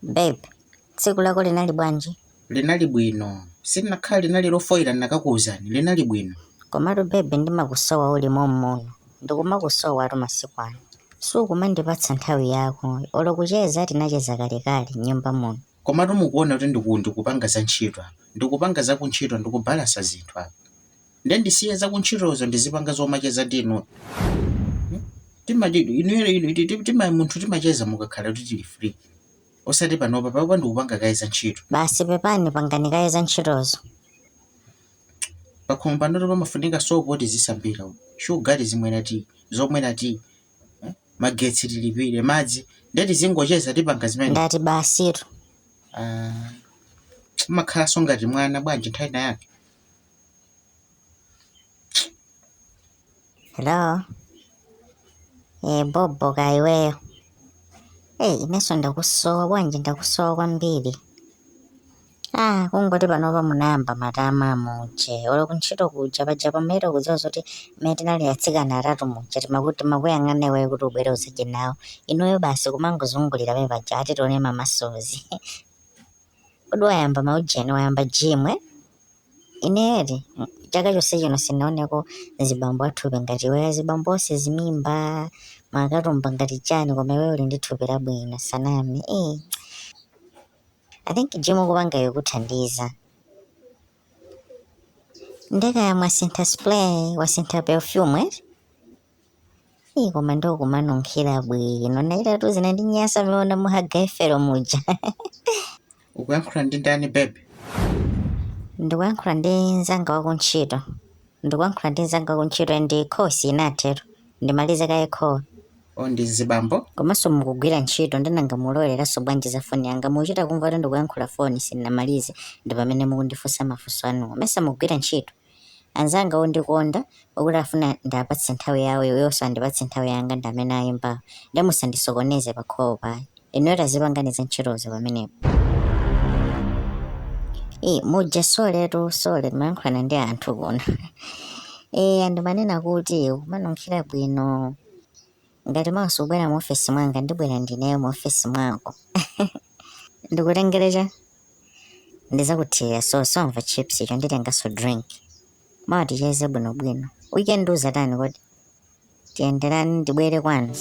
Babe, tsiku lako linali bwanji? Linali bwino. Silinakhala linali lofoira nakakuwuzani, linali bwino. Komatu babe ndimakusowa uli momo. Ndikumakusowa atu masiku ano. Sukumandipatsa nthawi yako. Olokucheza tinacheza kalekale nyumba muno. Komatu mukuona kuti ndikupanga za ntchito apa. Ndikupanga za kuntchito ndikubalasa zinthu apa. Ndiye ndisiye za kuntchitozo ndizipanga zomacheza ndinu. Munthu timacheza mukakhala kuti tili free. Osati panopa papa ndikupanga kaye za ntchito. Basi pepani pangani kaye za ntchitozo. Pakhomo panoto pamafunika sopoti zisambira. Shugali zomwena ti. Magetsi tilipire madzi. Ndeti zingocheza tipanga zimene. Ndati basitu. Makhala ngati mwana bwanji nthawi yake. Hello? Bobo kaiweyo. Ineso ndakusowa bwanji ndakusowa kwambiri. Kungoti panopa munayamba matama muje. Olo kuntchito kuja paja pamene kudziwa zoti mmene tinali atsikana atatu muja timakuti makuyang'ana iweyo kuti ubwere usadye nawo. Inuyo basi kumangozungulira pamene paja ati tione mamasozi. Kodi wayamba maujeni wayamba jimwe? Ineri chaka chonse chino sinaoneko zibambo athupi ngati iweyo zibambose zimimba makatumba ngati chani koma iweyo uli ndi thupi labwino sanami. I think jimu kupanga yokuthandiza. Ndeka ya mwasintha spray, wasintha perfume. Koma ndo kumanunkhira bwino. Naita tu zinandinyasa miona muhaga ifero muja. Ukuyankhula ndi ndani babe? Ndikuyankhula ndi nzanga wakuntchito. Ndikuyankhula ndi nzanga wakuntchito ndi khosi inatero. Ndimalize kaye kho. Ndi zibambo? Komanso mukugwira ntchito ndinanga muloleraso bwanji za foni yanga muchita kumva kuti ndikuyankhula foni sinamalize ndi pamene mukundifunsa mafunso anu. Mesa mukugwira ntchito. Anzanga ondikonda okuti afuna ndapatse nthawi yawo yonso andipatse nthawi yanga ndi amene ayimba. Ndi musandisokoneze pakhowo payi. Inuyo tazipanganiza ntchitozo pamenepo. Muja sole timayankhulana ndi anthu kuno. Andimanena kuti kumanunkhira bwino. Ngati maso ubwera mu office mwanga ndibwera ndineyo mu office mwako. Ndikutengerecha ndizakuthira somva chips icho nditengaso drink. Mawa ticheze bwinobwino. Weekend uzatani kodi? Tiyenderani ndibwere kwanu.